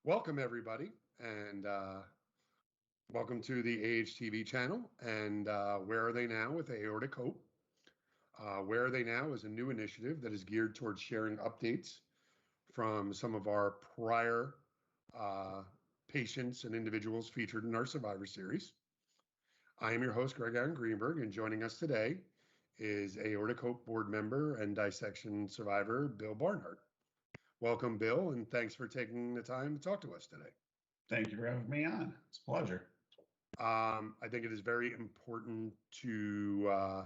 Welcome, everybody, and welcome to the AHTV channel. And Where Are They Now with Aortichope? Where Are They Now is a new initiative that is geared towards sharing updates from some of our prior patients and individuals featured in our Survivor Series. I am your host, Greg Aaron Greenberg, and joining us today is Aortichope board member and dissection survivor, Bill Barnhart. Welcome, Bill, and thanks for taking the time to talk to us today. Thank you for having me on. It's a pleasure. I think it is very important to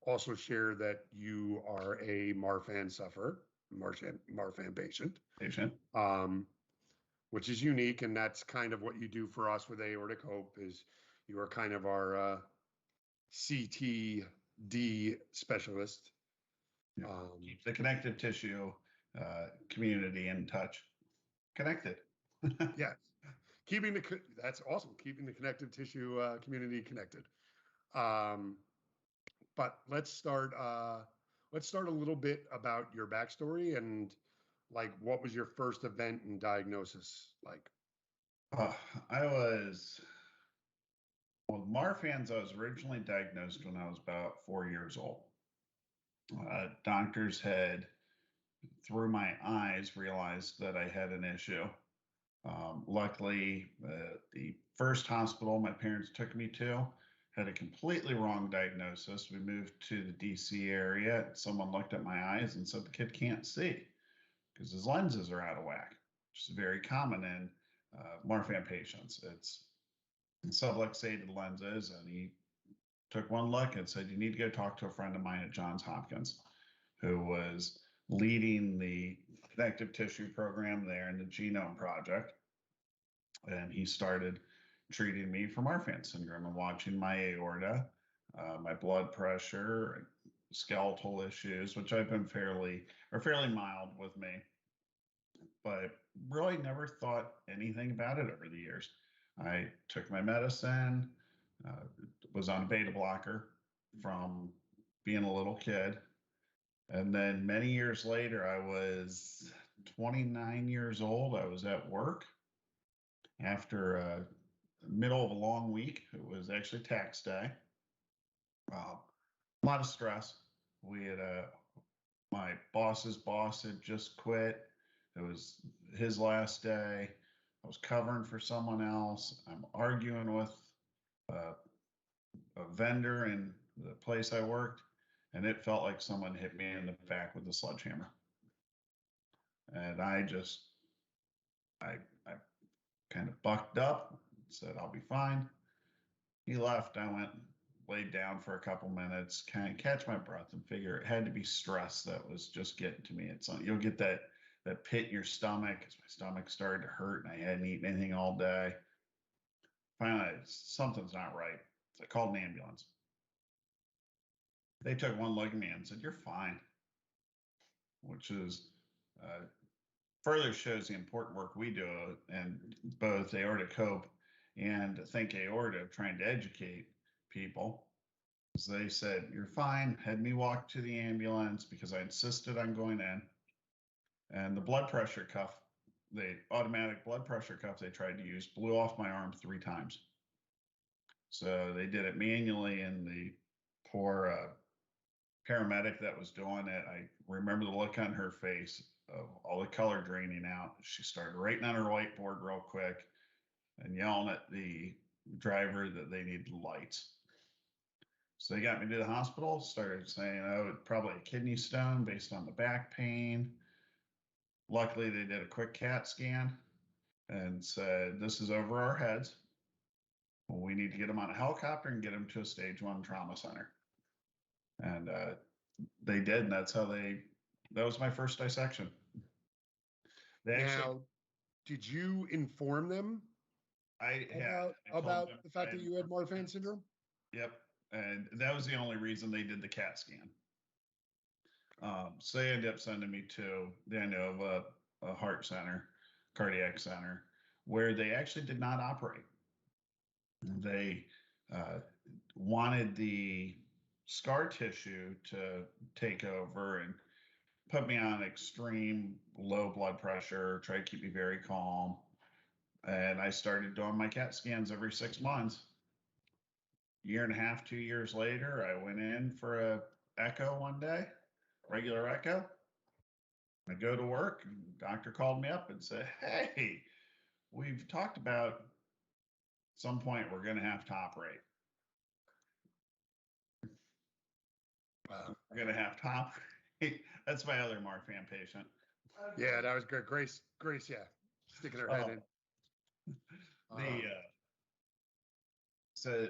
also share that you are a Marfan sufferer, Marfan patient, which is unique, and that's kind of what you do for us with Aortic Hope. Is you are kind of our CTD specialist. Keep the connective tissue community in touch, connected. Yes, that's awesome. Keeping the connective tissue community connected. But let's start a little bit about your backstory and like what was your first event and diagnosis like? Marfan's. I was originally diagnosed when I was about 4 years old. Doctors had, through my eyes, realized that I had an issue. Luckily, the first hospital my parents took me to had a completely wrong diagnosis. We moved to the DC area. Someone looked at my eyes and said the kid can't see because his lenses are out of whack, which is very common in Marfan patients. It's subluxated lenses, and he took one look and said, you need to go talk to a friend of mine at Johns Hopkins who was leading the connective tissue program there in the Genome Project. And he started treating me for Marfan syndrome and watching my aorta, my blood pressure, skeletal issues, which I've been fairly mild with me, but really never thought anything about it over the years. I took my medicine, was on a beta blocker from being a little kid. And then many years later, I was 29 years old. I was at work after middle of a long week. It was actually tax day. A lot of stress. We had my boss's boss had just quit. It was his last day. I was covering for someone else. I'm arguing with a vendor in the place I worked, and it felt like someone hit me in the back with a sledgehammer. And I kind of bucked up, said, I'll be fine. He left. I went, laid down for a couple minutes, kind of catch my breath and figure it had to be stress that was just getting to me. It's you'll get that pit in your stomach because my stomach started to hurt and I hadn't eaten anything all day. Finally, something's not right. So I called an ambulance. They took one look at me and said, you're fine, which is further shows the important work we do and both Aortic Hope and Think Aorta trying to educate people. So they said, you're fine, had me walk to the ambulance because I insisted on going in. And the blood pressure cuff, the automatic blood pressure cuff they tried to use blew off my arm 3 times. So they did it manually, and the poor paramedic that was doing it, I remember the look on her face of all the color draining out. She started writing on her whiteboard real quick and yelling at the driver that they needed lights. So they got me to the hospital, started saying, oh, it's probably a kidney stone based on the back pain. Luckily, they did a quick CAT scan and said, this is over our heads. We need to get them on a helicopter and get them to a stage 1 trauma center. And they did, and that was my first dissection. Now, did you inform them about the fact that you had Marfan syndrome? Yep, and that was the only reason they did the CAT scan. So they ended up sending me to the Inova heart center, cardiac center, where they actually did not operate. They wanted the scar tissue to take over and put me on extreme low blood pressure, try to keep me very calm. And I started doing my CAT scans every 6 months. Year and a half, 2 years later, I went in for a echo one day, regular echo. I go to work, and doctor called me up and said, "Hey, we've talked about some point we're going to have to operate. Wow. We're going to have to operate." That's my other Marfan patient. Yeah, that was good. Grace, yeah, sticking her head in. So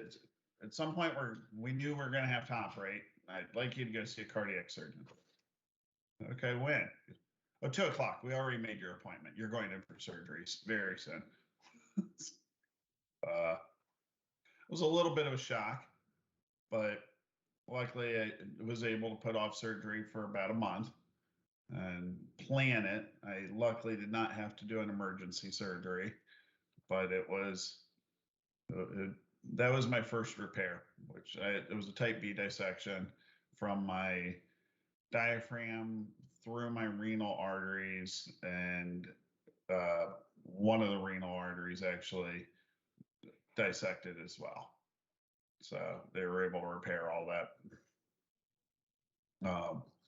at some point we knew we were going to have to operate. I'd like you to go see a cardiac surgeon. Okay, when? Oh, 2:00. We already made your appointment. You're going in for surgery very soon. It was a little bit of a shock, but luckily I was able to put off surgery for about a month and plan it. I luckily did not have to do an emergency surgery, but that was my first repair, it was a type B dissection from my diaphragm through my renal arteries, and one of the renal arteries actually dissected as well. So they were able to repair all that.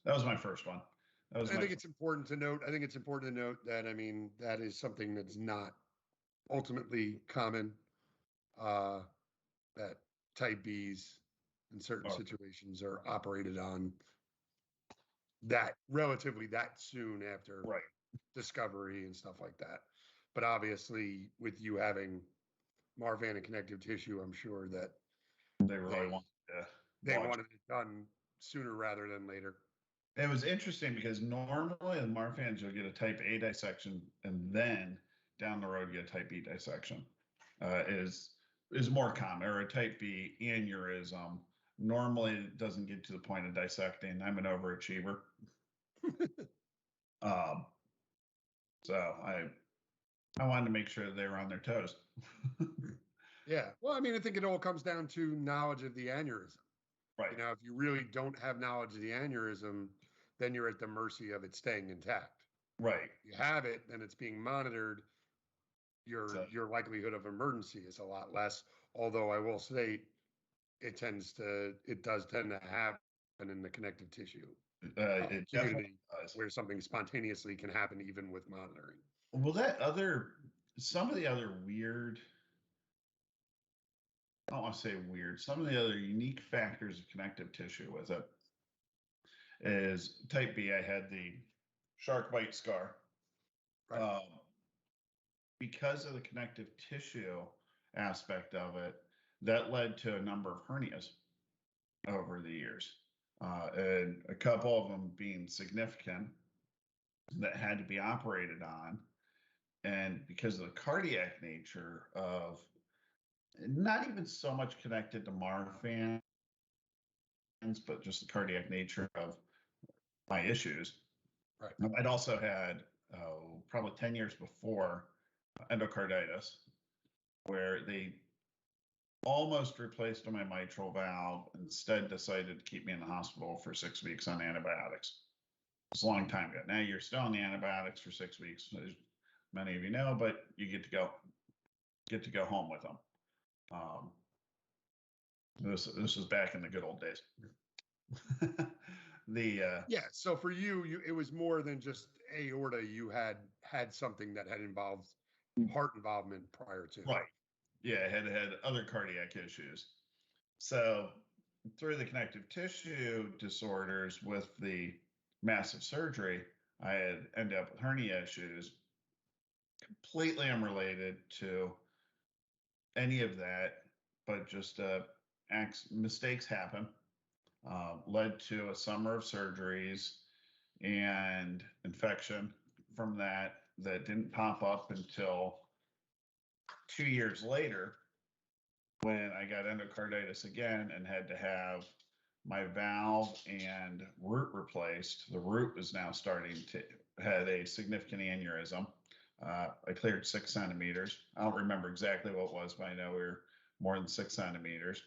That was my first one. I think it's important to note. That, I mean, that is something that's not ultimately common. That type Bs in certain situations are operated on that relatively that soon after right. discovery and stuff like that. But obviously, with you having Marfan and connective tissue, I'm sure that they really wanted it done sooner rather than later. It was interesting because normally in Marfans you'll get a type A dissection and then down the road get a type B dissection. Is more common, or a type B aneurysm. Normally it doesn't get to the point of dissecting. I'm an overachiever. So I wanted to make sure they were on their toes. Yeah. Well, I mean, I think it all comes down to knowledge of the aneurysm. Right. You know, if you really don't have knowledge of the aneurysm, then you're at the mercy of it staying intact. Right. If you have it, then it's being monitored. Your likelihood of emergency is a lot less. Although I will say, it does tend to happen in the connective tissue community, where something spontaneously can happen even with monitoring. Well, some of the other weird, I don't want to say weird, some of the other unique factors of connective tissue with it is type B. I had the shark bite scar. Right. Because of the connective tissue aspect of it, that led to a number of hernias over the years, and a couple of them being significant that had to be operated on. And because of the cardiac nature of, not even so much connected to Marfan, but just the cardiac nature of my issues. Right. I'd also had probably 10 years before endocarditis, where they almost replaced my mitral valve, instead decided to keep me in the hospital for 6 weeks on antibiotics. It's a long time ago. Now you're still on the antibiotics for 6 weeks, as many of you know, but you get to go home with them. This was back in the good old days. Yeah. So for you, it was more than just aorta. You had something that had involved heart involvement prior to. Right. Yeah, I had other cardiac issues. So through the connective tissue disorders with the massive surgery, I had ended up with hernia issues, completely unrelated to any of that, but just mistakes happen. Led to a summer of surgeries and infection from that didn't pop up until 2 years later, when I got endocarditis again and had to have my valve and root replaced. The root is now starting to had a significant aneurysm. I cleared 6 centimeters. I don't remember exactly what it was, but I know we were more than 6 centimeters.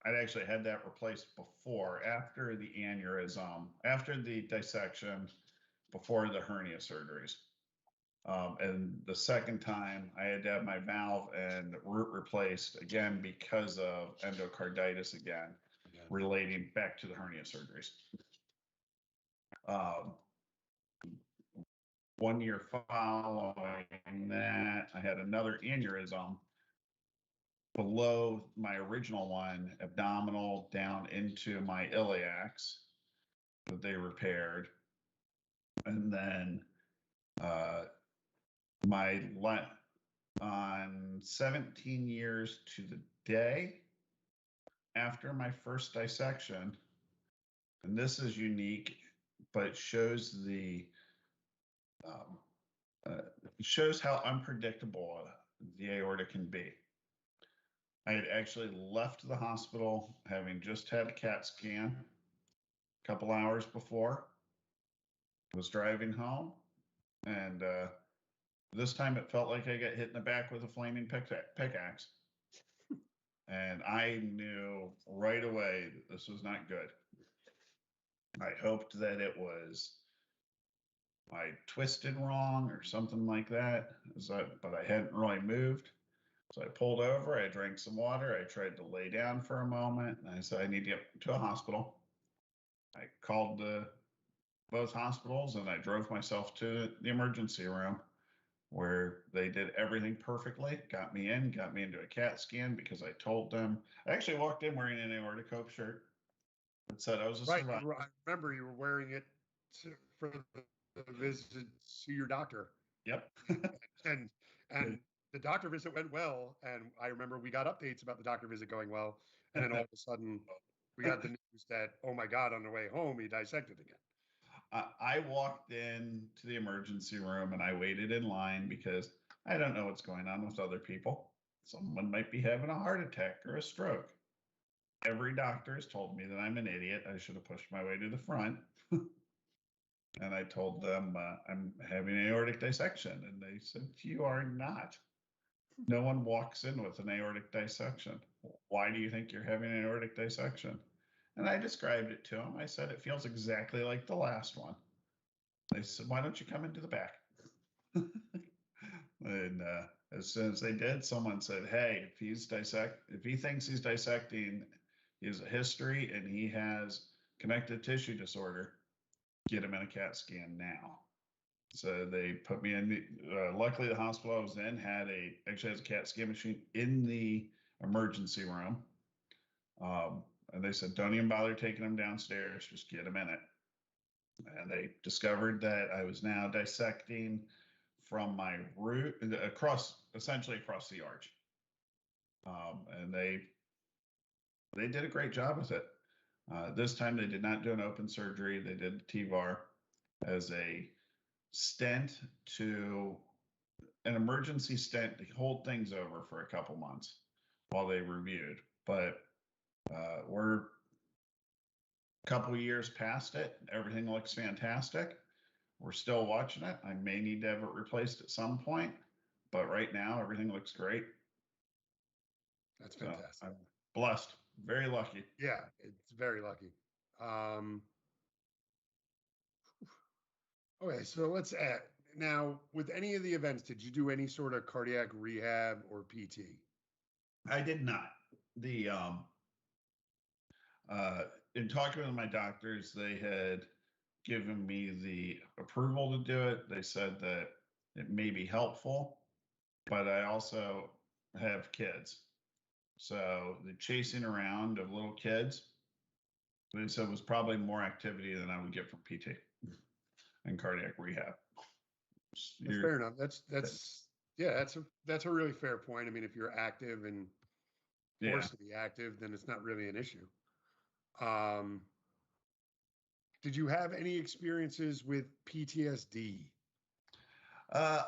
I'd actually had that replaced before. After the aneurysm, after the dissection, before the hernia surgeries. And the second time I had to have my valve and root replaced again because of endocarditis again, Yeah. relating back to the hernia surgeries. 1 year following that, I had another aneurysm below my original one, abdominal down into my iliacs that they repaired. And then on 17 years to the day after my first dissection, and this is unique, but it shows shows how unpredictable the aorta can be. I had actually left the hospital having just had a CAT scan a couple hours before. Was driving home, and this time it felt like I got hit in the back with a flaming pickaxe. And I knew right away that this was not good. I hoped that it was I twisted wrong or something like that, but I hadn't really moved. So I pulled over, I drank some water, I tried to lay down for a moment, and I said, I need to get to a hospital. I called both hospitals and I drove myself to the emergency room where they did everything perfectly, got me into a CAT scan because I told them. I actually walked in wearing an aortichope shirt that said I was a survivor. Right. I remember you were wearing it for the visit to your doctor. Yep. and the doctor visit went well. And I remember we got updates about the doctor visit going well. And then all of a sudden we got the news that, oh my God, on the way home, he dissected again. I walked in to the emergency room and I waited in line because I don't know what's going on with other people. Someone might be having a heart attack or a stroke. Every doctor has told me that I'm an idiot. I should have pushed my way to the front. And I told them I'm having aortic dissection. And they said, you are not. No one walks in with an aortic dissection. Why do you think you're having an aortic dissection? And I described it to them. I said, it feels exactly like the last one. They said, why don't you come into the back? And as soon as they did, someone said, hey, if he thinks he's dissecting, he has a history and he has connective tissue disorder, get him in a CAT scan now. So they put me in. Luckily, the hospital I was in actually has a CAT scan machine in the emergency room. And they said, don't even bother taking him downstairs, just get him in it. And they discovered that I was now dissecting from my root essentially across the arch. And they did a great job with it. This time they did not do an open surgery. They did the TVAR as a stent an emergency stent to hold things over for a couple months while they reviewed. But we're a couple years past it. Everything looks fantastic. We're still watching it. I may need to have it replaced at some point, but right now everything looks great. That's fantastic. So I'm blessed, very lucky. Yeah, it's very lucky. Okay, so let's add now with any of the events, did you do any sort of cardiac rehab or PT? I did not. In talking with my doctors, they had given me the approval to do it. They said that it may be helpful, but I also have kids. So the chasing around of little kids, they said was probably more activity than I would get from PT and cardiac rehab. That's fair enough. That's a really fair point. I mean, if you're active and forced to be active, then it's not really an issue. Did you have any experiences with PTSD? I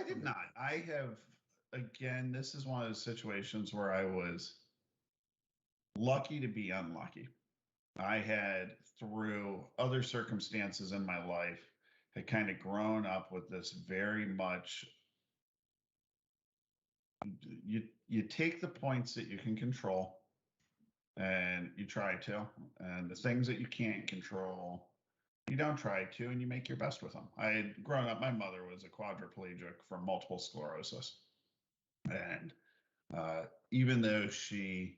did not. I have, again, this is one of those situations where I was lucky to be unlucky. I had, through other circumstances in my life, had kind of grown up with this very much. You take the points that you can control and you try to, and the things that you can't control, you don't try to, and you make your best with them. I had grown up, my mother was a quadriplegic from multiple sclerosis. And even though she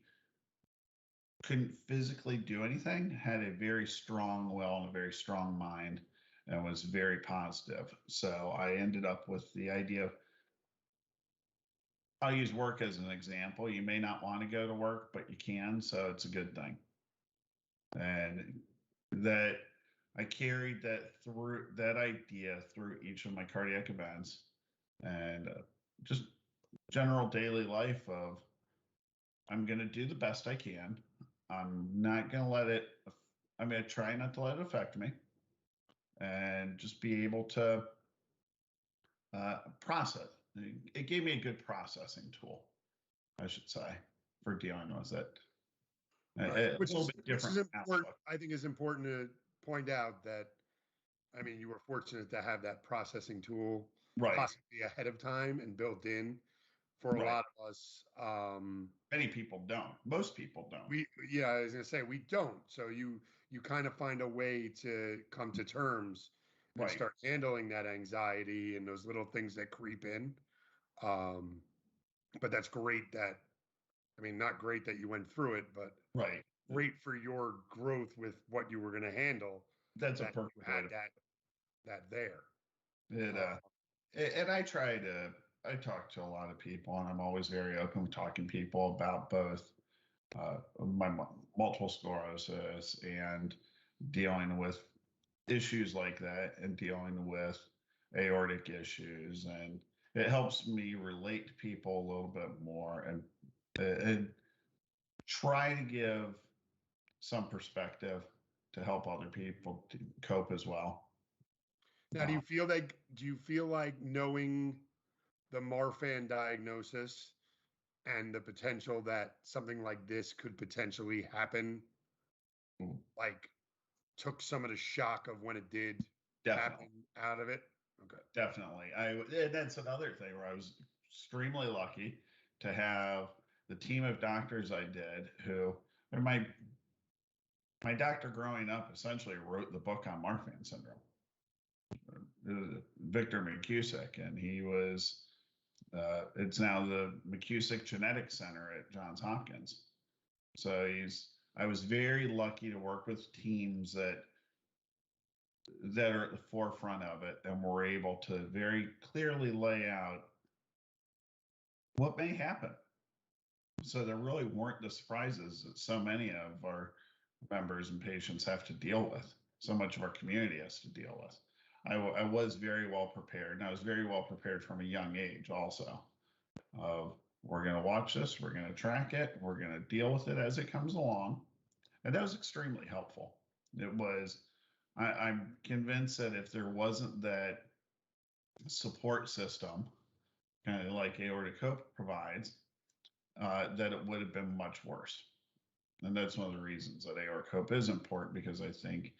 couldn't physically do anything, had a very strong will and a very strong mind and was very positive. So I ended up with the idea of, I'll use work as an example. You may not want to go to work, but you can, so it's a good thing. And that I carried that idea through each of my cardiac events and just general daily life of I'm going to do the best I can. I'm not going to let it, I'm going to try not to let it affect me and just be able to process. It gave me a good processing tool, I should say, for dealing with it. Right. A little bit Which is different important. outlook. I think is important to point out that, I mean, you were fortunate to have that processing tool Right, possibly ahead of time and built in. For a right. lot of us, Many people don't. Most people don't. yeah, I was gonna say we don't. So you kind of find a way to come to terms and Right, start handling that anxiety and those little things that creep in. Um, but that's great that, I mean, not great that you went through it, but right. great for your growth with what you were going to handle, That's a that you perfect way had to that there. it. Uh, And I talk to a lot of people, and I'm always very open with talking to people about both my multiple sclerosis and dealing with issues like that and dealing with aortic issues. And it helps me relate to people a little bit more and try to give some perspective to help other people to cope as well. Now, do you feel like knowing the Marfan diagnosis and the potential that something like this could potentially happen, like took some of the shock of when it did Definitely. happen out of it? Okay. Definitely. And that's another thing where I was extremely lucky to have the team of doctors I did who and my doctor growing up essentially wrote the book on Marfan syndrome, Victor McCusick, and he was it's now the McCusick Genetics Center at Johns Hopkins. So I was very lucky to work with teams that are at the forefront of it and were able to very clearly lay out what may happen. So there really weren't the surprises that so many of our members and patients have to deal with. So much of our community has to deal with. I was very well prepared, and I was very well prepared from a young age also. Of we're going to watch this, we're going to track it, we're going to deal with it as it comes along, and that was extremely helpful. It was. I'm convinced that if there wasn't that support system, kind of like aortichope provides, that it would have been much worse. And that's one of the reasons that aortichope is important because I think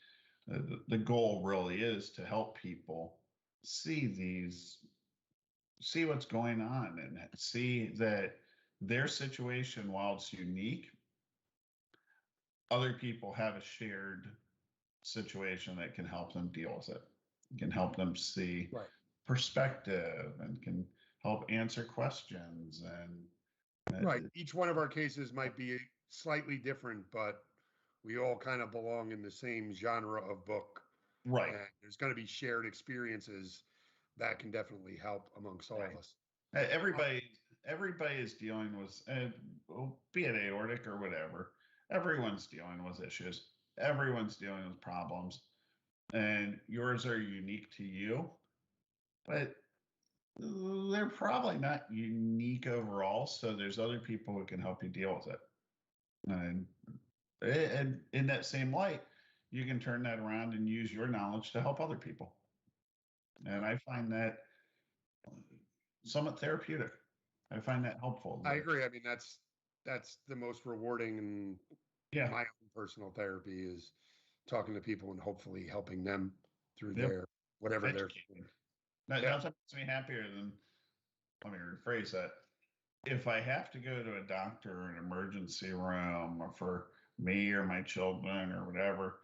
the goal really is to help people see what's going on and see that their situation, while it's unique, other people have a shared situation that can help them deal with it. It can help them see Right. perspective and can help answer questions and Right. Each one of our cases might be slightly different, but we all kind of belong in the same genre of book. right. And there's going to be shared experiences that can definitely help amongst all of Right. us. Everybody is dealing with, be it aortic or whatever. Everyone's dealing with issues. Everyone's dealing with problems, and yours are unique to you, but they're probably not unique overall. So there's other people who can help you deal with it, and in that same light, you can turn that around and use your knowledge to help other people. And Right. I find that somewhat therapeutic. I find that helpful. I agree. I mean, that's the most rewarding and Yeah. my own personal therapy is talking to people and hopefully helping them through Yep. their whatever they're Educated. feeling. Yeah. Nothing makes me happier than, let me rephrase that. If I have to go to a doctor or an emergency room or for me or my children or whatever,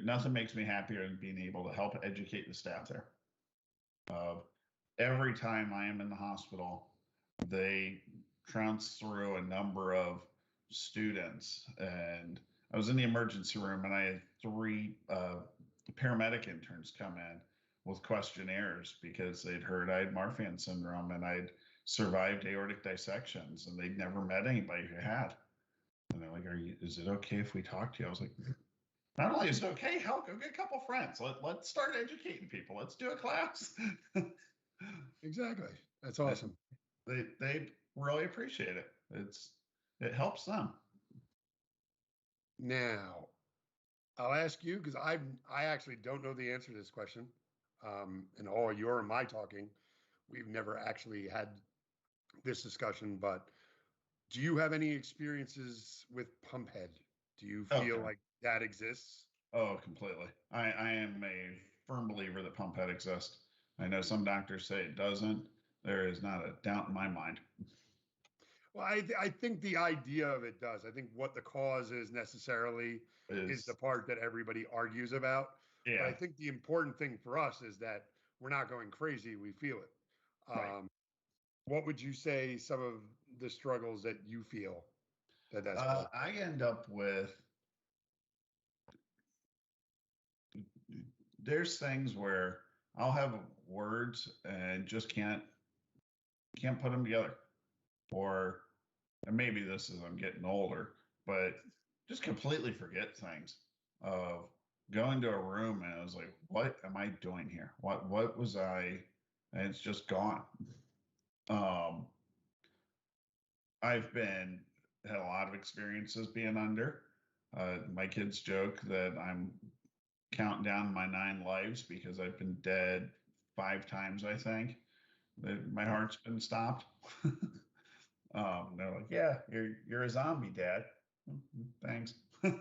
nothing makes me happier than being able to help educate the staff there. Every time I am in the hospital, they trounce through a number of students. And I was in the emergency room and I had three paramedic interns come in with questionnaires because they'd heard I had Marfan syndrome and I'd survived aortic dissections, and they'd never met anybody who had. And they're like, is it okay if we talk to you? I was like, not only is it okay, hell, go get a couple friends. Let's start educating people. Let's do a class. Exactly. That's awesome. They really appreciate it. It helps them. Now, I'll ask you because I actually don't know the answer to this question. And all your and my talking, we've never actually had this discussion, but do you have any experiences with pump head? Do you feel like that exists? Oh, completely. I am a firm believer that pump head exists. I know some doctors say it doesn't. There is not a doubt in my mind. Well, I think the idea of it does. I think what the cause is necessarily is the part that everybody argues about. Yeah. But I think the important thing for us is that we're not going crazy. We feel it. Right. What would you say some of the struggles that you feel that's caused? I end up with, there's things where I'll have words and just can't put them together. Or, and maybe this is I'm getting older, but just completely forget things. Of going to a room and I was like, what am I doing here? What was I? And it's just gone. I've had a lot of experiences being under. My kids joke that I'm counting down my 9 lives because I've been dead 5 times, I think. My heart's been stopped. They're like, yeah, you're a zombie, Dad. Thanks. Hey,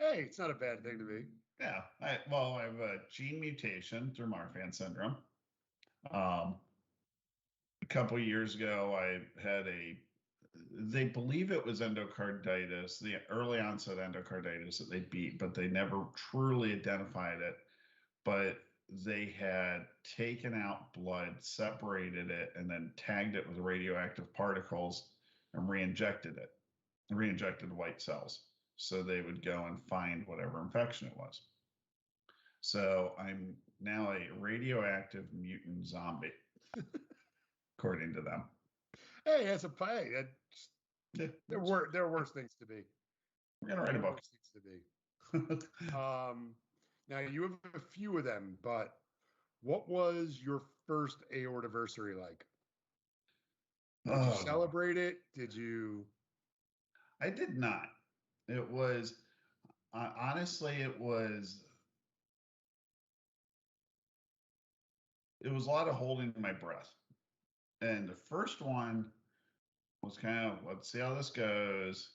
it's not a bad thing to be. Yeah. I have a gene mutation through Marfan syndrome. A couple of years ago, I had they believe it was endocarditis, the early onset endocarditis that they beat, but they never truly identified it. But they had taken out blood, separated it, and then tagged it with radioactive particles and re-injected white cells. So they would go and find whatever infection it was. So I'm now a radioactive mutant zombie, according to them. Hey, that's a pay. There are worse things to be. We're gonna write a book. Things to be. Now you have a few of them, but what was your first aortiversary like? Did you celebrate it? Did you? I did not. It was honestly, it was a lot of holding my breath. And the first one was kind of, let's see how this goes.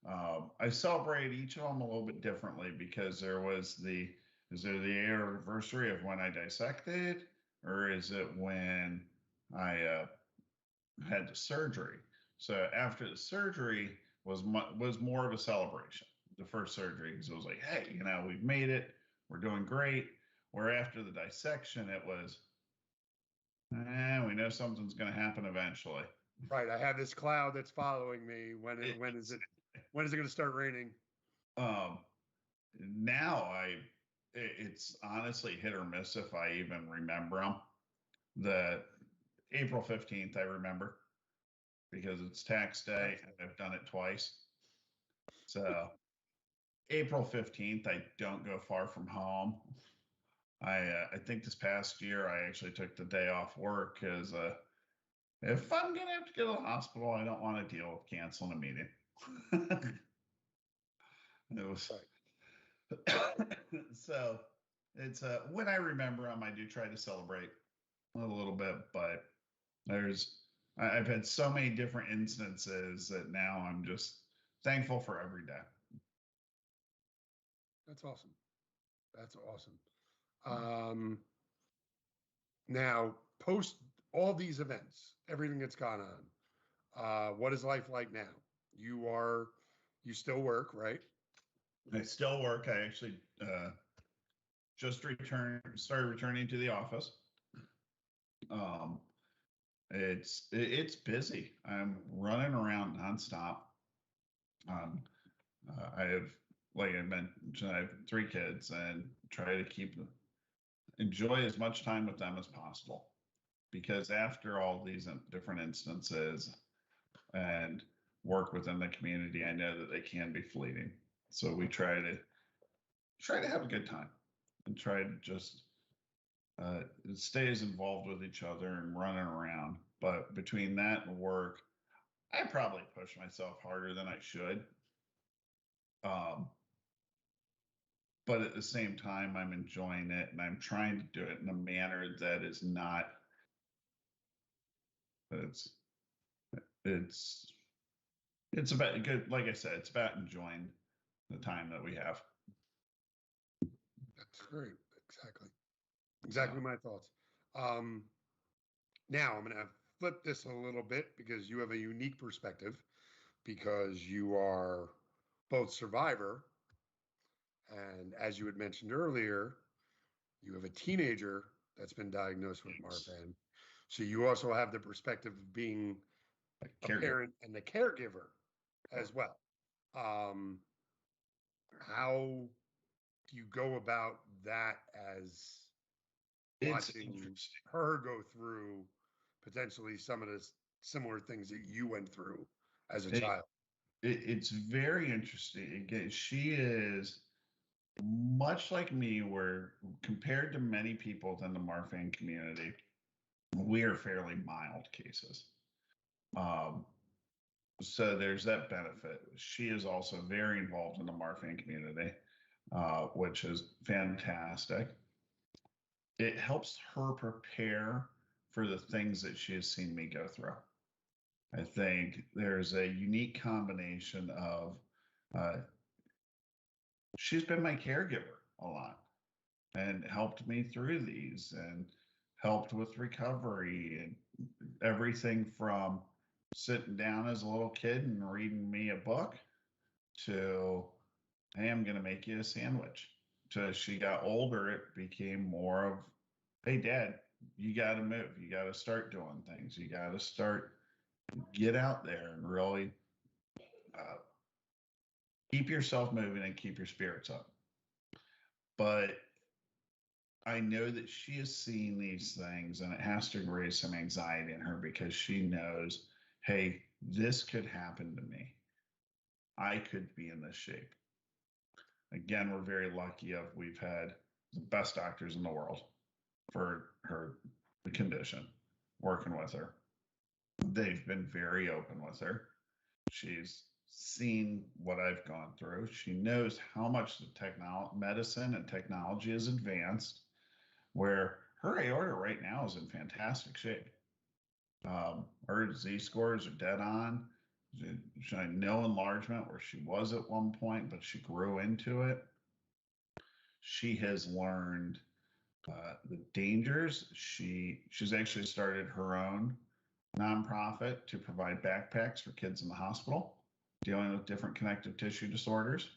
I celebrate each of them a little bit differently because is there the anniversary of when I dissected, or is it when I had the surgery? So after the surgery was more of a celebration, the first surgery, because it was like, hey, we've made it, we're doing great. Where after the dissection, it was, we know something's going to happen eventually. Right. I have this cloud that's following me. When is it going to start raining? Now it's honestly hit or miss if I even remember them. The April 15th, I remember because it's tax day and I've done it twice. So April 15th, I don't go far from home. I think this past year I actually took the day off work because if I'm gonna have to go to the hospital, I don't want to deal with canceling a meeting. It was so it's when I remember them, I do try to celebrate a little bit, but I've had so many different instances that now I'm just thankful for every day. That's awesome. That's awesome. Now, post all these events, everything that's gone on, what is life like now? You still work, right? I still work. I actually just started returning to the office. It's busy. I'm running around nonstop. Um, I have, like I mentioned, I have 3 kids and try to enjoy as much time with them as possible. Because after all these different instances and work within the community, I know that they can be fleeting. So we try to have a good time and try to just stay as involved with each other and running around. But between that and work, I probably push myself harder than I should. Um, but at the same time, I'm enjoying it and I'm trying to do it in a manner that is not, it's, it's, it's about good. Like I said, it's about enjoying the time that we have. That's great. Exactly So, my thoughts. Um, Now I'm going to flip this a little bit because you have a unique perspective because you are both survivor and as you had mentioned earlier, you have a teenager that's been diagnosed with it's Marfan. So you also have the perspective of being a a caregiver. parent and a caregiver Yep. as well. Um, how do you go about that as It's watching interesting. her go through potentially some of the similar things that you went through as a It, child? it's very interesting. Again, she is much like me, where compared to many people within the Marfan community, we are fairly mild cases. Um, so there's that benefit. She is also very involved in the Marfan community, which is fantastic. It helps her prepare for the things that she has seen me go through. I think there's a unique combination of uh, she's been my caregiver a lot and helped me through these and helped with recovery and everything from sitting down as a little kid and reading me a book to, hey, I'm going to make you a sandwich. To she got older, it became more of, hey, dad, you got to move. You got to start doing things. You got to get out there and really uh, keep yourself moving and keep your spirits up. But I know that she is seeing these things and it has to raise some anxiety in her because she knows, hey, this could happen to me. I could be in this shape. Again, we're very lucky of we've had the best doctors in the world for her condition working with her. They've been very open with her. She's seen what I've gone through. She knows how much the medicine and technology is advanced, where her aorta right now is in fantastic shape. Her Z scores are dead on. She had no enlargement where she was at one point, but she grew into it. She has learned the dangers. She's actually started her own nonprofit to provide backpacks for kids in the hospital dealing with different connective tissue disorders.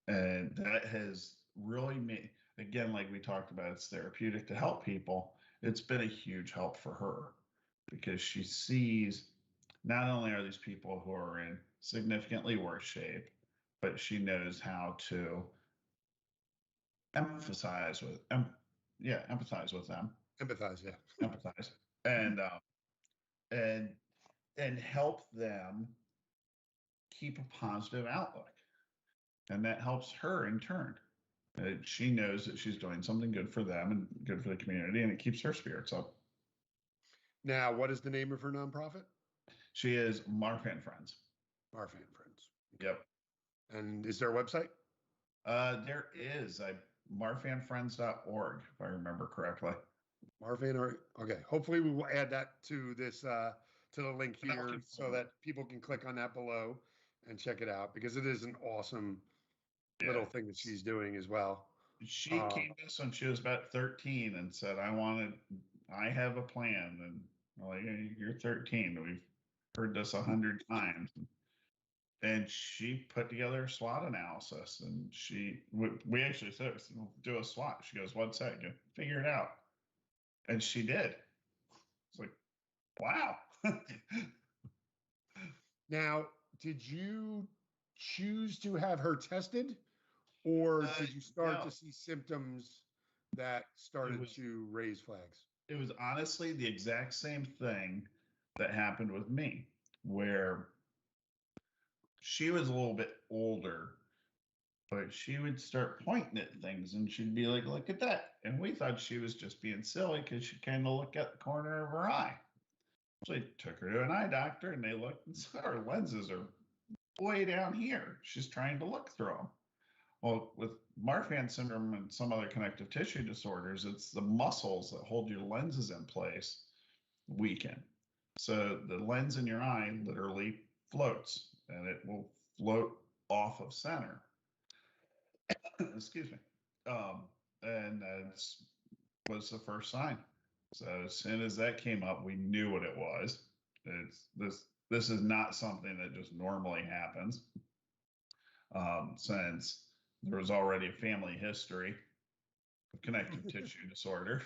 And that has really made, again, like we talked about, it's therapeutic to help people. It's been a huge help for her because she sees not only are these people who are in significantly worse shape, but she knows how to emphasize with empathize with them, Empathize, yeah. empathize, and and and help them keep a positive outlook, and that helps her in turn. She knows that she's doing something good for them and good for the community, and it keeps her spirits up. Now, what is the name of her nonprofit? She is Marfan Friends. Marfan Friends. Okay. Yep. And is there a website? There is marfanfriends.org, if I remember correctly. Marfan, or okay. Hopefully, we will add that to this to the link here so that people can click on that below and check it out because it is an awesome little Yeah. thing that she's doing as well. She Uh, came to us when she was about 13 and said, I have a plan. And we're like, hey, you're 13. We've heard this 100 times. And she put together a SWOT analysis, and we actually said, do a SWOT. She goes, what's that? You figure it out. And she did. It's like, wow. Now, did you choose to have her tested, or did you start to No, see symptoms that started to raise flags? it was honestly the exact same thing that happened with me, where she was a little bit older, but she would start pointing at things and she'd be like, look at that. And we thought she was just being silly because she kind of looked at the corner of her eye. So they took her to an eye doctor and they looked and said, her lenses are way down here. She's trying to look through them. Well, with Marfan syndrome and some other connective tissue disorders, it's the muscles that hold your lenses in place weaken. So the lens in your eye literally floats and it will float off of center. Excuse me. And that was the first sign. So as soon as that came up, we knew what it was. It's this is not something that just normally happens. Since there was already a family history of connective tissue disorder.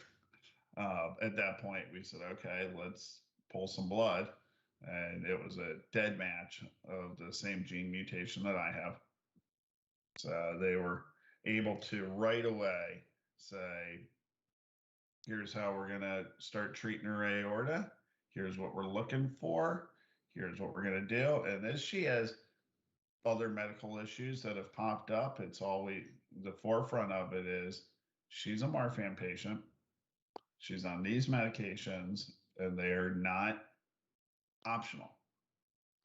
At that point, we said, okay, let's pull some blood. And it was a dead match of the same gene mutation that I have. So they were able to right away say, here's how we're going to start treating her aorta. Here's what we're looking for. Here's what we're going to do. And as she has other medical issues that have popped up, it's always the forefront of it is she's a Marfan patient. She's on these medications and they are not optional.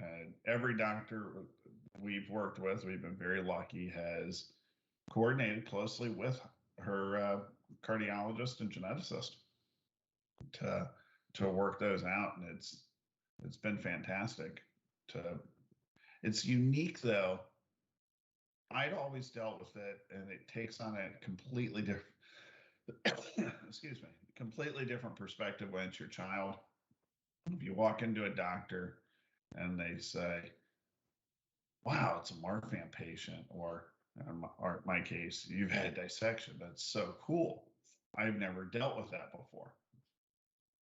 And every doctor we've worked with, we've been very lucky, has coordinated closely with her cardiologist and geneticist to work those out, and it's been fantastic. It's unique though. I'd always dealt with it, and it takes on a completely different excuse me, completely different perspective when it's your child. If you walk into a doctor and they say, wow, it's a Marfan patient, or in my case, you've had dissection. That's so cool. I've never dealt with that before.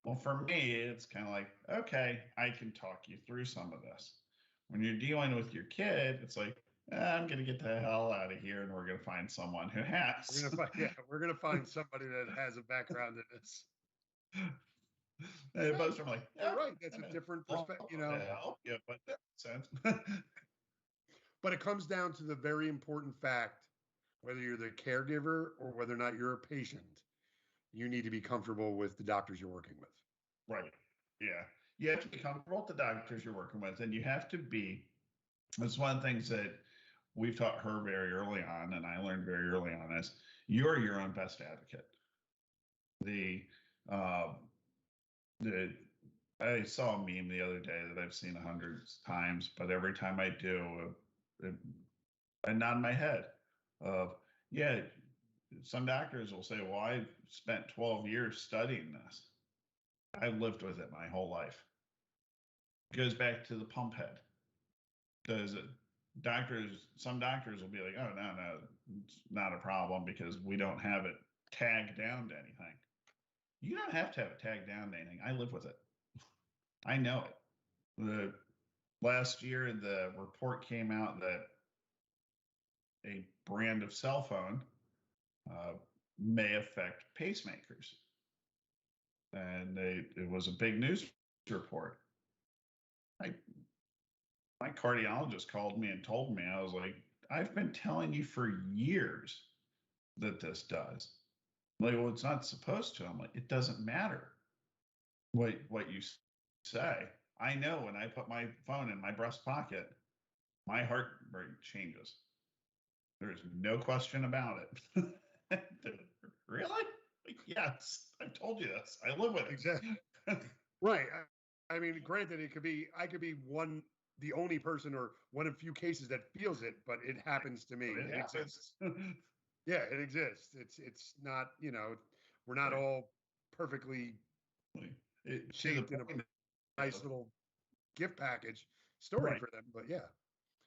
Well, for me, it's kind of like, okay, I can talk you through some of this. When you're dealing with your kid, it's like, I'm going to get the hell out of here and we're going to find someone who has. We're gonna find somebody that has a background in this. And most of them are like, yeah, you're right. That's a different perspective, you know. help you, but that makes sense. But it comes down to the very important fact, whether you're the caregiver or whether or not you're a patient, you need to be comfortable with the doctors you're working with. Right. Yeah. You have to be comfortable with the doctors you're working with, and you have to be. That's one of the things that we've taught her very early on, and I learned very early on is you're your own best advocate. I saw a meme the other day that I've seen 100 times, but every time I do, I nod my head of, yeah, some doctors will say, well, I spent 12 years studying this. I've lived with it my whole life. It goes back to the pump head. Does it? Some doctors will be like, oh, no, it's not a problem because we don't have it tagged down to anything. You don't have to have it tagged down to anything. I live with it. I know it. The last year, the report came out that a brand of cell phone may affect pacemakers. And it was a big news report. My cardiologist called me and told me, I was like, I've been telling you for years that this does. I'm like, well, it's not supposed to. I'm like, it doesn't matter what you say. I know when I put my phone in my breast pocket, my heart rate changes. There's no question about it. Really? Like, yes, I've told you this. I live with it. Exactly. Right. I mean, granted, I could be the only person or one of few cases that feels it, but it happens to me. It exists. Yeah, it exists. It's not, we're not all perfectly shaped in a nice little gift package story for them, but yeah.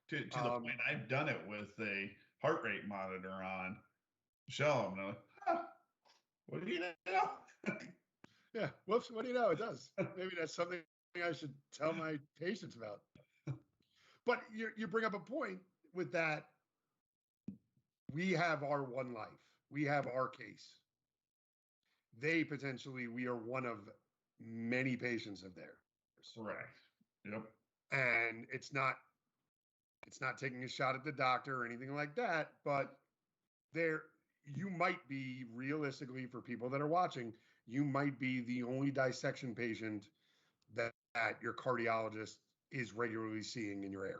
To the point, I've done it with a heart rate monitor on. Show them, they're like, huh, what do you know? Yeah. Whoops. What do you know? It does. Maybe that's something I should tell my patients about. But you bring up a point with that. We have our one life. We have our case. We are one of many patients of theirs. Correct. Yep. And it's not taking a shot at the doctor or anything like that, but you might be, realistically, for people that are watching, you might be the only dissection patient that your cardiologist is regularly seeing in your area.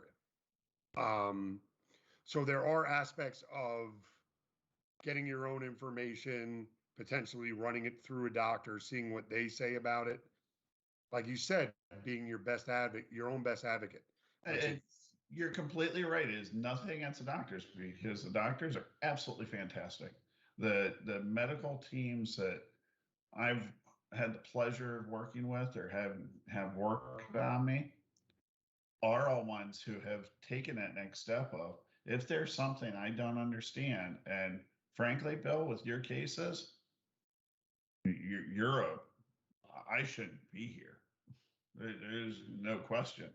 So there are aspects of getting your own information, potentially running it through a doctor, seeing what they say about it. Like you said, being your own best advocate. You're completely right. It is nothing against the doctors, because the doctors are absolutely fantastic. The medical teams that I've had the pleasure of working with or have worked on me are all ones who have taken that next step of, if there's something I don't understand, and frankly, Bill, with your cases, I shouldn't be here. There's no question.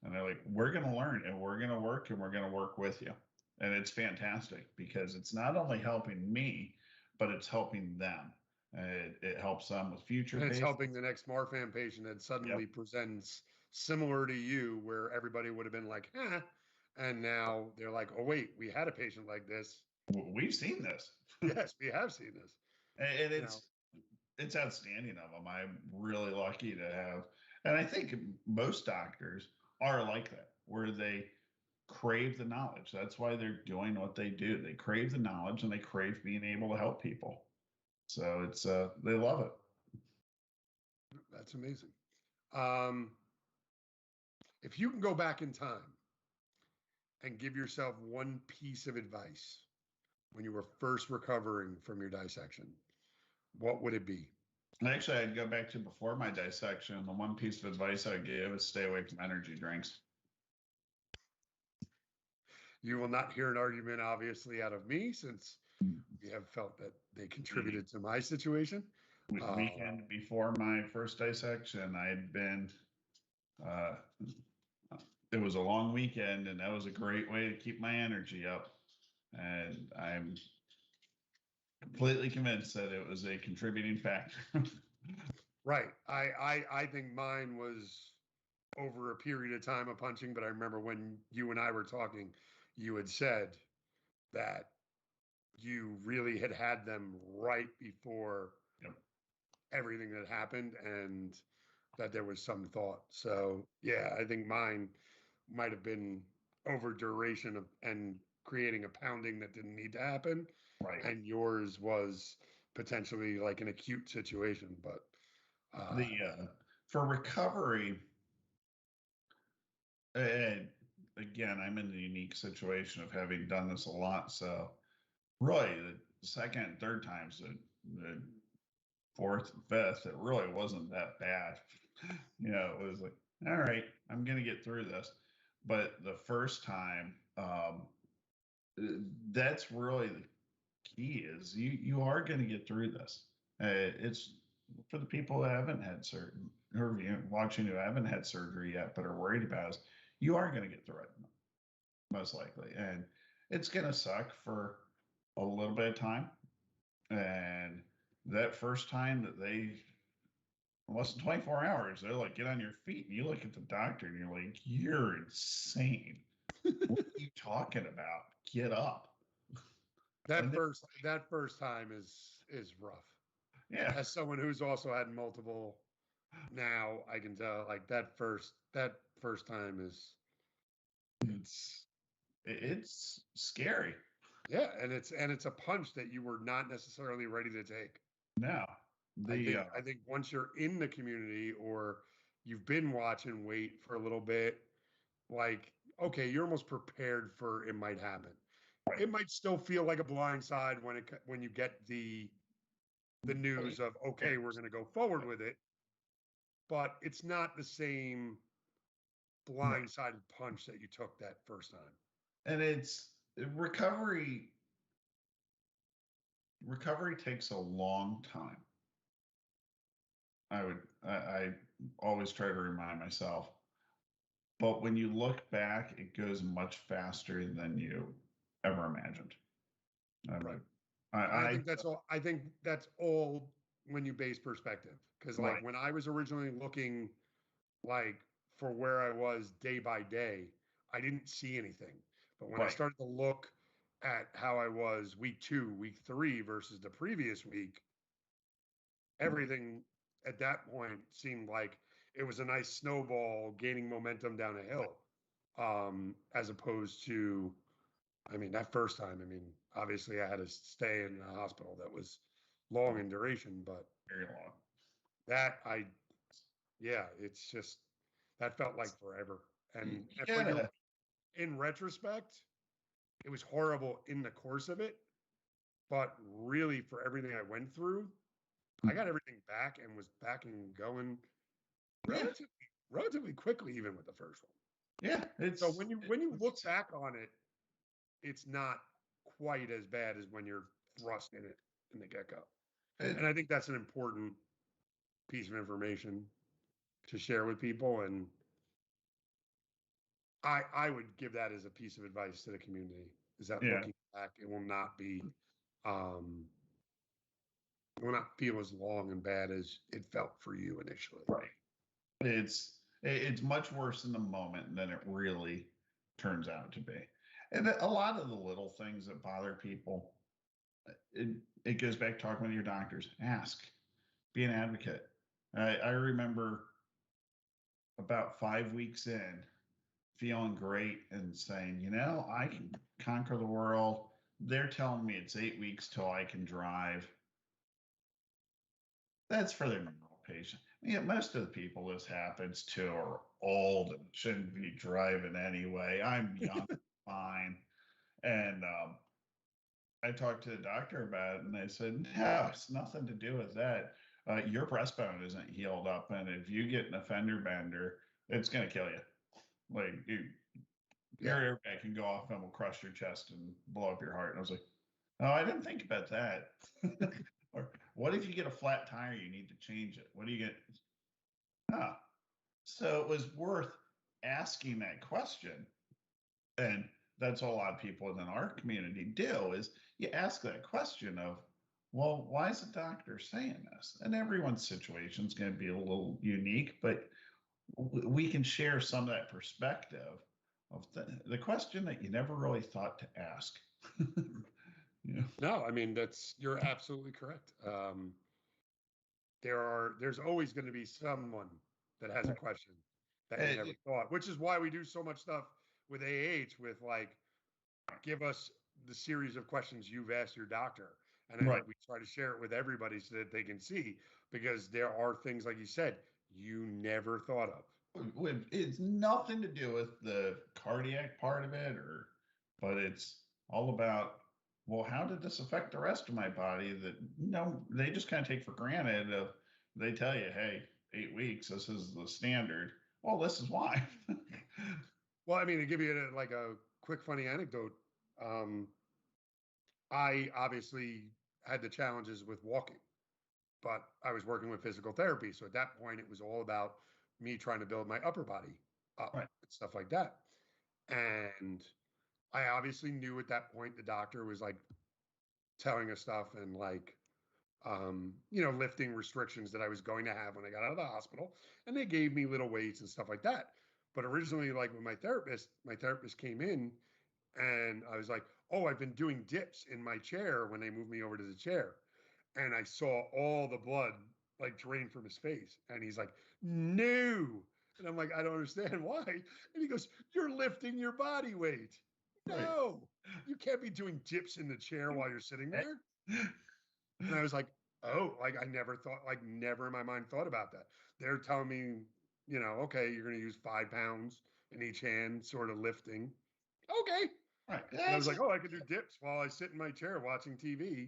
And they're like, we're going to learn and we're going to work and we're going to work with you. And it's fantastic because it's not only helping me, but it's helping them. It helps them with future And it's patients. helping the next Marfan patient that suddenly presents similar to you, where everybody would have been like, eh. And now they're like, oh, wait, we had a patient like this. We've seen this. Yes, we have seen this. And it's outstanding of them. I'm really lucky to have, and I think most doctors are like that, where they crave the knowledge. That's why they're doing what they do. They crave the knowledge and they crave being able to help people. So it's they love it. That's amazing. If you can go back in time and give yourself one piece of advice when you were first recovering from your dissection, what would it be? Actually, I'd go back to before my dissection. The one piece of advice I'd give is stay away from energy drinks. You will not hear an argument, obviously, out of me, since we have felt that they contributed to my situation. Weekend before my first dissection, I had been, it was a long weekend, and that was a great way to keep my energy up. And I'm completely convinced that it was a contributing factor. Right. I think mine was over a period of time of punching, but I remember when you and I were talking, you had said that you really had them right before everything that happened, and that there was some thought. So yeah, I think mine might have been over duration and creating a pounding that didn't need to happen. Right. And yours was potentially like an acute situation. But for recovery, and again, I'm in the unique situation of having done this a lot. So really, the second and third times, the fourth and fifth, it really wasn't that bad. It was like, all right, I'm going to get through this. But the first time, that's really the key, is you are going to get through this. It's for the people that haven't had surgery, or watching who haven't had surgery yet but are worried about us. You are going to get through it, most likely, and it's going to suck for a little bit of time. And that first time that less than 24 hours, they're like, get on your feet, and you look at the doctor and you're like, you're insane. What are you talking about? Get up. That first time is rough. Yeah. As someone who's also had multiple, now I can tell, like that first time is it's scary. Yeah, and it's a punch that you were not necessarily ready to take. No. I think once you're in the community, or you've been watching weight for a little bit, like, okay, you're almost prepared for it might happen. Right. It might still feel like a blind side when you get the news of, okay, we're going to go forward with it, but it's not the same blindsided punch that you took that first time. And it's recovery. Recovery takes a long time. I always try to remind myself. But when you look back, it goes much faster than you ever imagined. Right. I I think that's all. I think that's all when you base perspective. Because like right, when I was originally looking like for where I was day by day, I didn't see anything. But when I right, started to look at how I was week 2, week 3 versus the previous week, everything at that point seemed like it was a nice snowball gaining momentum down a hill. As opposed to, I mean, that first time, I mean, obviously I had to stay in the hospital that was long in duration, but very long. that yeah, it's just, that felt like forever. You But you're, gotta, in retrospect, it was horrible in the course of it, but really for everything I went through, I got everything back and was back and going yeah, relatively quickly, even with the first one. yeah. So when you look back on it, it's not quite as bad as when you're thrust in it in the get-go. And it, I think that's an important piece of information to share with people. And I would give that as a piece of advice to the community, is that yeah, looking back, it will not be um it will not feel as long and bad as it felt for you initially. right. It's much worse in the moment than it really turns out to be. And a lot of the little things that bother people, it goes back to talking with your doctors. Ask, be an advocate. I remember about 5 weeks in, feeling great and saying, I can conquer the world. They're telling me it's 8 weeks till I can drive. That's for the normal patient. Most of the people this happens to are old and shouldn't be driving anyway. I'm young, fine. And I talked to the doctor about it, and they said, no, it's nothing to do with that. Your breastbone isn't healed up, and if you get an offender bender, it's going to kill you. Like your Yeah. airbag can go off and will crush your chest and blow up your heart. And I was like, oh, I didn't think about that. Or what if you get a flat tire? You need to change it. What do you get? Huh. So it was worth asking that question. And that's what a lot of people within our community do is you ask that question of, well, why is the doctor saying this? And everyone's situation is going to be a little unique, but we can share some of that perspective of the question that you never really thought to ask. Yeah. No, I mean, you're absolutely correct. There's always going to be someone that has a question that you never thought, which is why we do so much stuff with with like, give us the series of questions you've asked your doctor. And then Right. we try to share it with everybody so that they can see, because there are things, like you said, you never thought of. It's nothing to do with the cardiac part of it, but it's all about, well, how did this affect the rest of my body that they just kind of take for granted of, they tell you, hey, 8 weeks, this is the standard. Well, this is why. Well, I mean, to give you like a quick funny anecdote, I obviously had the challenges with walking, but I was working with physical therapy. So at that point, it was all about me trying to build my upper body up Right. and stuff like that. And I obviously knew at that point the doctor was like telling us stuff and like, lifting restrictions that I was going to have when I got out of the hospital. And they gave me little weights and stuff like that. But originally, like with my therapist came in and I was like, oh, I've been doing dips in my chair when they moved me over to the chair. And I saw all the blood like drain from his face. And he's like, no. And I'm like, I don't understand why. And he goes, you're lifting your body weight. Right. No, you can't be doing dips in the chair while you're sitting there. And I was like, oh, like I never thought, like never in my mind thought about that. They're telling me, okay, you're going to use 5 pounds in each hand, sort of lifting. Okay. Right. And I was That's like, oh, I could do dips while I sit in my chair watching TV,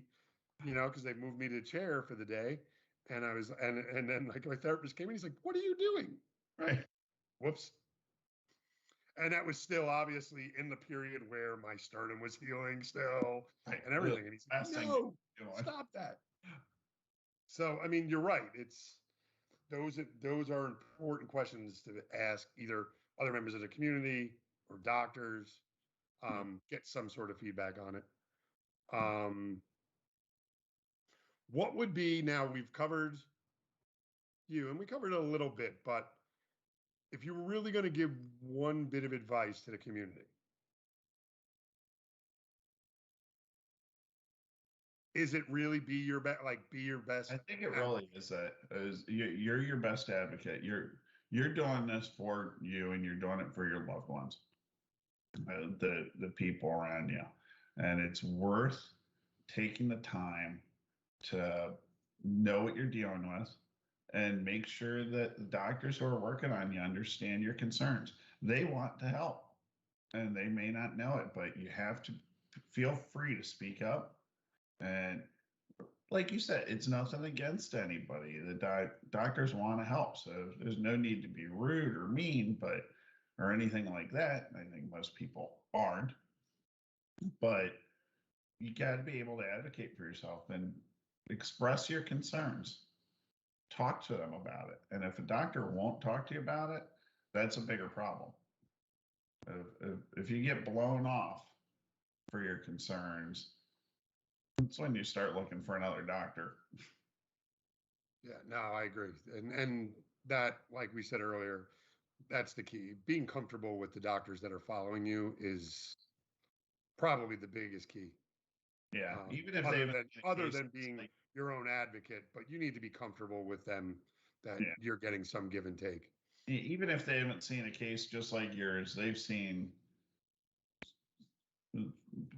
because they moved me to a chair for the day. And I was, and then like my therapist came in, he's like, what are you doing? right. Whoops. And that was still obviously in the period where my sternum was healing still Right. and everything. And he's like, Last thing no, you're doing. stop that. So, I mean, you're right. It's those are important questions to ask either other members of the community or doctors. Get some sort of feedback on it. What would be now? We've covered you, and we covered it a little bit, but if you were really going to give one bit of advice to the community, is it really be your best? Like, be your best. I think it really is that you're your best advocate. You're doing this for you, and you're doing it for your loved ones, the people around you, and it's worth taking the time to know what you're dealing with and make sure that the doctors who are working on you understand your concerns. They want to help, and they may not know it, but you have to feel free to speak up. And like you said, it's nothing against anybody. The doctors want to help, so there's no need to be rude or mean, but or anything like that. I think most people aren't, but you got to be able to advocate for yourself and express your concerns. Talk to them about it, and if a doctor won't talk to you about it, that's a bigger problem. If you get blown off for your concerns, that's when you start looking for another doctor. Yeah, no, I agree. And that, like we said earlier, that's the key. Being comfortable with the doctors that are following you is probably the biggest key. Yeah, even if they haven't Other than being your own advocate, but you need to be comfortable with them that you're getting some give and take. Even if they haven't seen a case just like yours, they've seen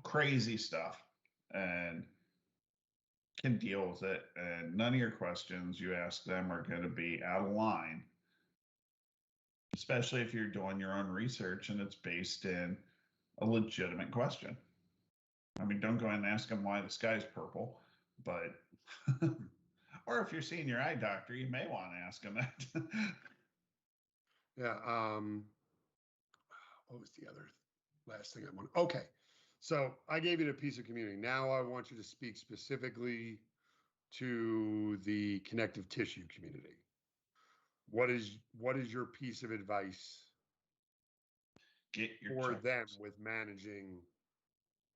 crazy stuff and can deal with it. And none of your questions you ask them are going to be out of line, especially if you're doing your own research and it's based in a legitimate question. I mean, don't go in and ask them why the sky's purple, but or if you're seeing your eye doctor, you may want to ask them that. Yeah. What was the other last thing I want? Okay. So I gave you the piece of community. Now I want you to speak specifically to the connective tissue community. What is your piece of advice for them with managing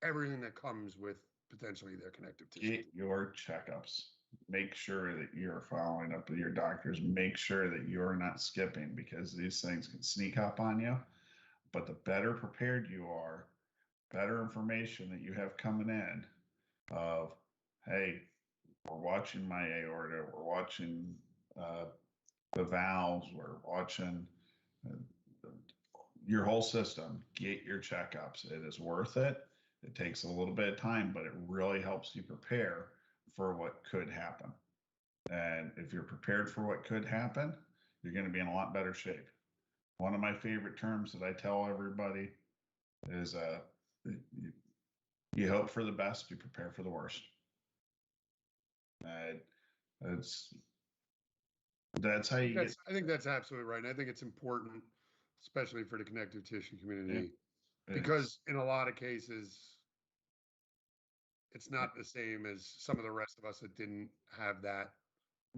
everything that comes with potentially their connective tissue? Get your checkups. Make sure that you're following up with your doctors. Make sure that you're not skipping because these things can sneak up on you. But the better prepared you are, better information that you have coming in of, hey, we're watching my aorta, we're watching the valves, we're watching your whole system. Get your checkups. It is worth it. It takes a little bit of time, but it really helps you prepare for what could happen. And if you're prepared for what could happen, you're going to be in a lot better shape. One of my favorite terms that I tell everybody is you hope for the best, you prepare for the worst. That's how you get. I think that's absolutely right. And I think it's important, especially for the connective tissue community, because in a lot of cases, it's not the same as some of the rest of us that didn't have that.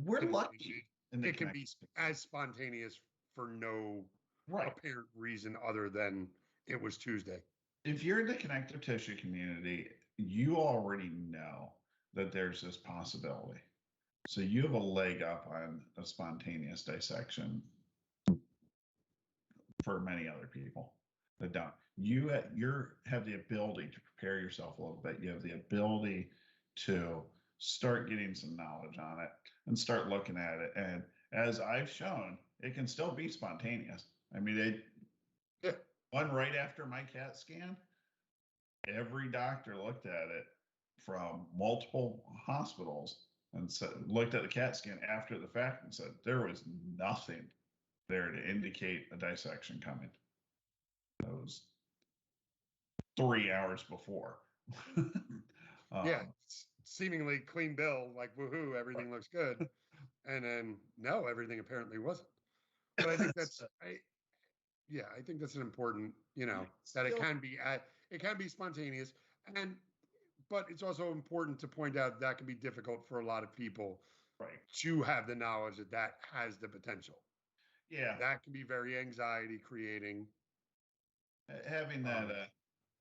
We're lucky. It can be as spontaneous for no apparent reason other than it was Tuesday. If you're in the connective tissue community, you already know that there's this possibility. So you have a leg up on a spontaneous dissection for many other people that don't. You have the ability to prepare yourself a little bit. You have the ability to start getting some knowledge on it and start looking at it. And as I've shown, it can still be spontaneous. I mean, one right after my CAT scan, every doctor looked at it from multiple hospitals and looked at the CAT scan after the fact and said there was nothing there to indicate a dissection coming. That was 3 hours before. Seemingly clean bill, like woohoo, everything looks good. And then no, everything apparently wasn't. But I think that's Yeah, I think that's an important, you know, that Still, it can be spontaneous, and but it's also important to point out that can be difficult for a lot of people right. to have the knowledge that that has the potential. Yeah. That can be very anxiety creating. Having that, Um,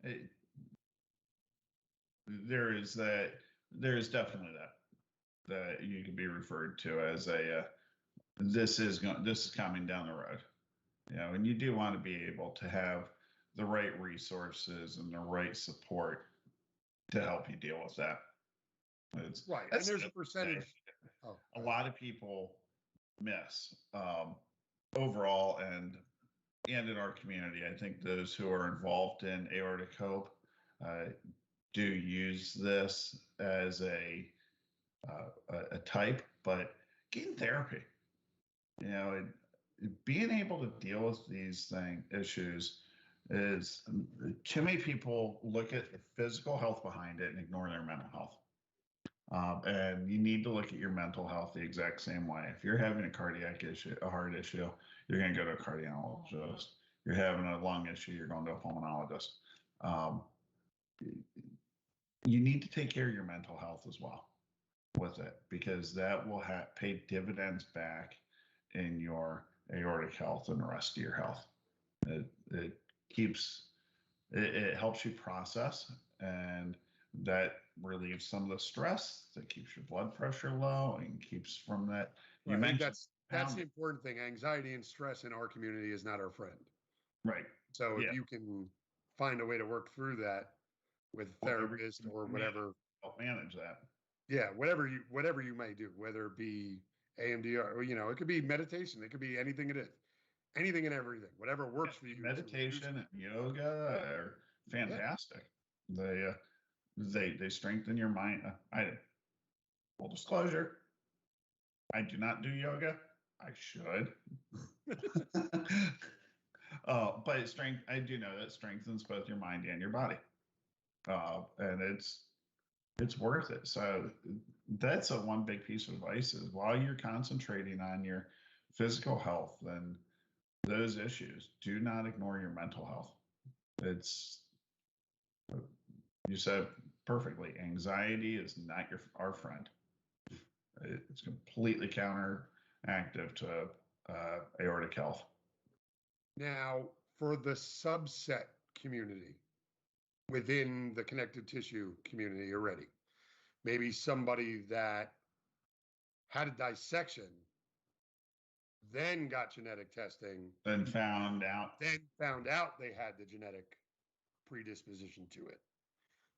it, there is that, there is definitely that you can be referred to as a, this is coming down the road, you know, and you do want to be able to have the right resources and the right support to help you deal with that. right, and That's there's the a other thing percentage. Oh, a go ahead. lot of people miss, overall, and in our community. I think those who are involved in aortichope uh, do use this as a type, but getting therapy, you know, being able to deal with these issues is, too many people look at the physical health behind it and ignore their mental health. And you need to look at your mental health the exact same way. If you're having a cardiac issue, a heart issue, you're going to go to a cardiologist. You're having a lung issue, you're going to a pulmonologist. Um, you need to take care of your mental health as well with it, because that will pay dividends back in your aortic health and the rest of your health. It keeps it helps you process, and that relieves some of the stress, that keeps your blood pressure low and keeps from that. You Right, I think mentioned that's the pounding, important thing. Anxiety and stress in our community is not our friend. right? So if Yeah, you can find a way to work through that with a whatever therapist you or can manage, whatever, help manage that. yeah, whatever you may do, whether it be AMDR, or, you know, it could be meditation, it could be anything it is, anything and everything, whatever Yeah, works for you to reduce. meditation and yoga are Yeah, fantastic. They strengthen your mind. I Full disclosure, I do not do yoga. I should. But I do know that strengthens both your mind and your body. And it's worth it. So that's a one big piece of advice is, while you're concentrating on your physical health and those issues, do not ignore your mental health. It's, you said perfectly, anxiety is not our friend. It's completely counteractive to aortic health. now for the subset community within the connective tissue community already, maybe somebody that had a dissection, then got genetic testing, And found out. then found out they had the genetic predisposition to it.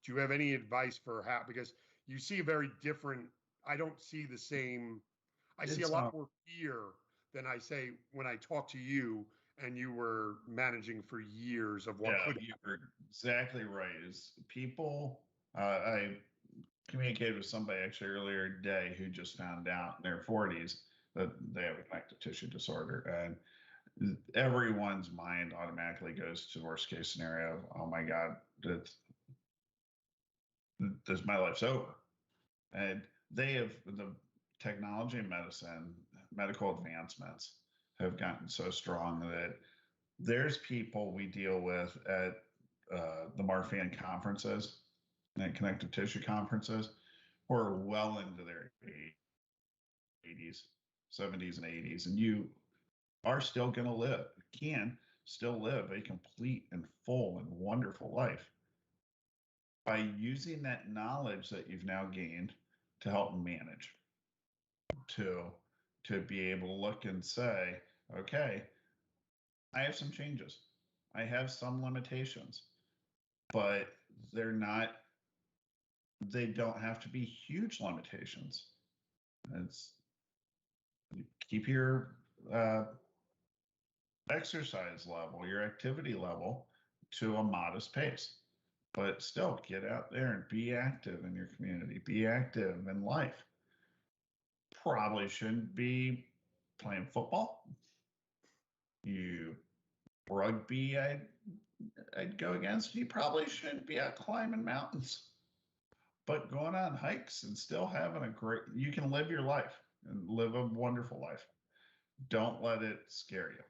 Do you have any advice for how? Because you see a very different, I don't see the same, I see a It's lot more fear than I say when I talk to you and you were managing for years of what Yeah, could happen. you're exactly right. Is people, I communicated with somebody actually earlier today who just found out in their 40s that they have a connective tissue disorder, and everyone's mind automatically goes to the worst case scenario. Of, oh my God, this my life's over. And they have the technology and medical advancements have gotten so strong that there's people we deal with at the Marfan conferences and connective tissue conferences who are well into their 80s, 70s, and 80s, and you are still going to can still live a complete and full and wonderful life by using that knowledge that you've now gained to help manage, to be able to look and say, okay, I have some changes, I have some limitations, but they're not, they don't have to be huge limitations. It's keep your exercise level, your activity level to a modest pace, but still get out there and be active in your community, be active in life. Probably shouldn't be playing football. You rugby, I'd go against. You probably shouldn't be out climbing mountains, but going on hikes and still having a great, you can live your life and live a wonderful life. Don't let it scare you.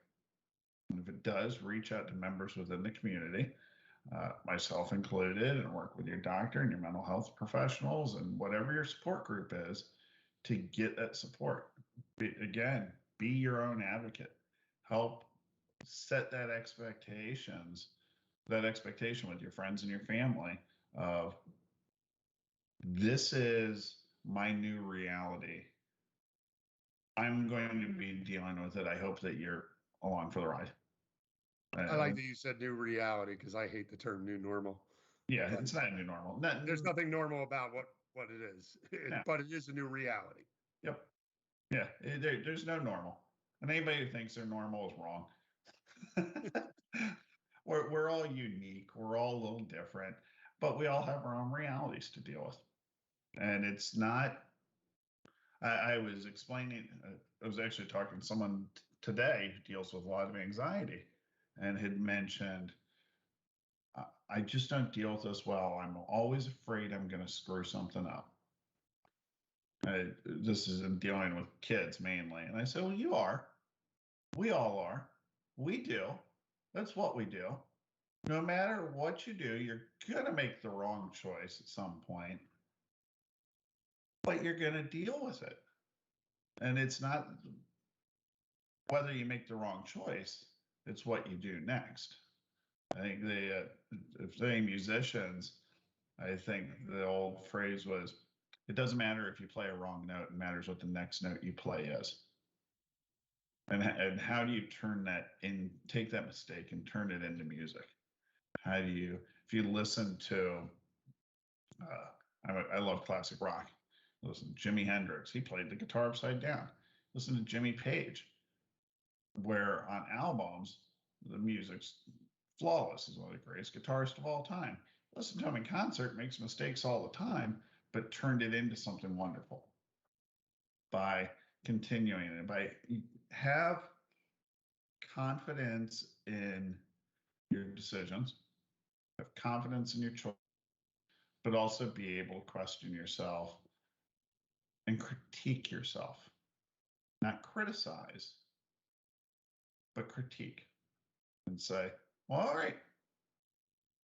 And if it does, reach out to members within the community, myself included, and work with your doctor and your mental health professionals and whatever your support group is to get that support. Again, be your own advocate. Help set that expectation with your friends and your family of, this is my new reality. I'm going to be dealing with it. I hope that you're along for the ride. I like that you said new reality because I hate the term new normal. Yeah, But it's not a new normal. there's nothing normal about what it is, No. but it is a new reality. Yep. Yeah, there's no normal. And anybody who thinks they're normal is wrong. We're all unique. We're all a little different, but we all have our own realities to deal with. And it's not, I was explaining, I was actually talking to someone today who deals with a lot of anxiety and had mentioned, I just don't deal with this well. I'm always afraid I'm going to screw something up. This is in dealing with kids mainly. And I said, well, you are. We all are. We do. That's what we do. No matter what you do, you're going to make the wrong choice at some point, but you're going to deal with it. And it's not whether you make the wrong choice, it's what you do next. I think if they're musicians, I think the old phrase was, it doesn't matter if you play a wrong note, it matters what the next note you play is. And how do you turn that in, take that mistake and turn it into music? How do you, if you listen to, I love classic rock. Listen, Jimi Hendrix, he played the guitar upside down. Listen to Jimmy Page, where on albums, the music's flawless. He's one of the greatest guitarists of all time. Listen to him in concert, makes mistakes all the time, but turned it into something wonderful by continuing it, by have confidence in your decisions, have confidence in your choice, but also be able to question yourself and critique yourself. Not criticize, but critique and say, well, all right,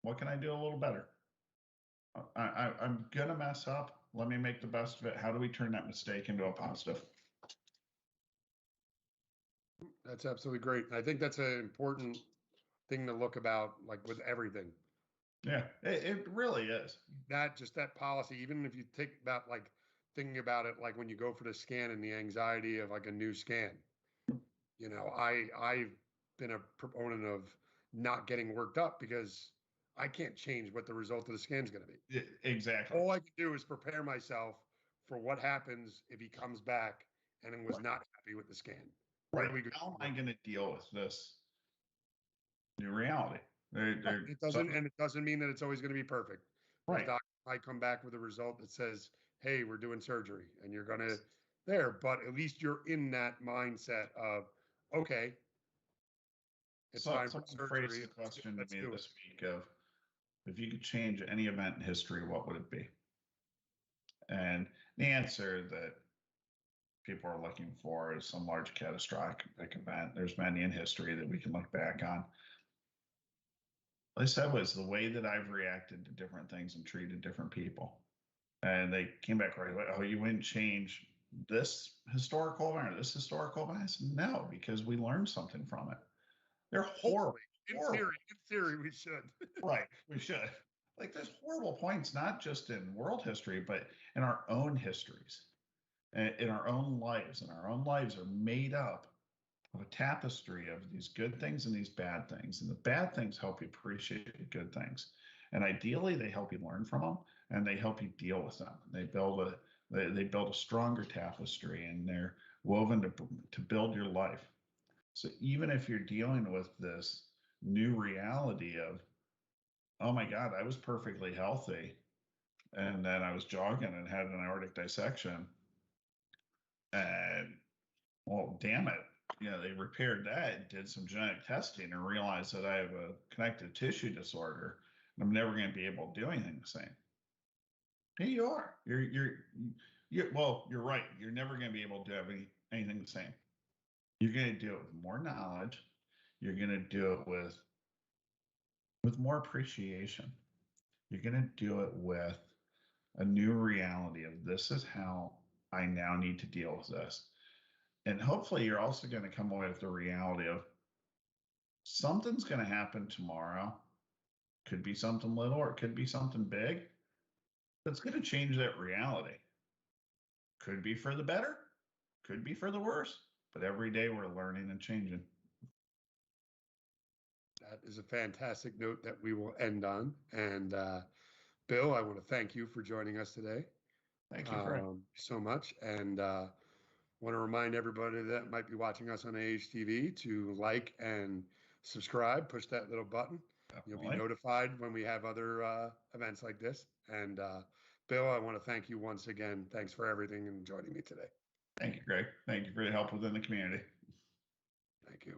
what can I do a little better? I'm going to mess up. Let me make the best of it. How do we turn that mistake into a positive? That's absolutely great. I think that's an important thing to look about, like with everything. Yeah, it really is. That policy, even if you think about like thinking about it, like when you go for the scan and the anxiety of like a new scan, I've been a proponent of not getting worked up because I can't change what the result of the scan is going to be. Exactly. All I can do is prepare myself for what happens if he comes back and was not happy with the scan. Right. How am I going to deal with this new reality? It doesn't mean that it's always going to be perfect. Right. The doctor might come back with a result that says, "Hey, we're doing surgery," and you're going to there, but at least you're in that mindset of, okay, it's time for surgery. Phrased the question to me this week of, if you could change any event in history, what would it be? And the answer that people are looking for is some large catastrophic event. There's many in history that we can look back on. What I said was the way that I've reacted to different things and treated different people. And they came back right away, oh, you wouldn't change this historical event or this historical event? I said, no, because we learned something from it. They're horrible. In theory, we should. Right, we should. Like, there's horrible points, not just in world history, but in our own histories, in our own lives. And our own lives are made up of a tapestry of these good things and these bad things. And the bad things help you appreciate the good things. And ideally, they help you learn from them and they help you deal with them. They build a stronger tapestry, and they're woven to build your life. So even if you're dealing with this new reality of, oh my God, I was perfectly healthy, and then I was jogging and had an aortic dissection, and well, damn it, they repaired that, did some genetic testing, and realized that I have a connective tissue disorder, and I'm never going to be able to do anything the same. Here you are. You're right. You're never going to be able to do anything the same. You're going to do it with more knowledge. you're going to do it with more appreciation. You're going to do it with a new reality of this is how I now need to deal with this. And hopefully you're also going to come away with the reality of something's going to happen tomorrow. Could be something little or it could be something big. That's going to change that reality. Could be for the better, could be for the worse, but every day we're learning and changing. That is a fantastic note that we will end on. And Bill, I want to thank you for joining us today. Thank you, Craig. So much. And want to remind everybody that might be watching us on AHTV to like and subscribe, push that little button. Definitely. You'll be notified when we have other events like this. And Bill, I want to thank you once again. Thanks for everything and joining me today. Thank you, Greg. Thank you for your help within the community. Thank you.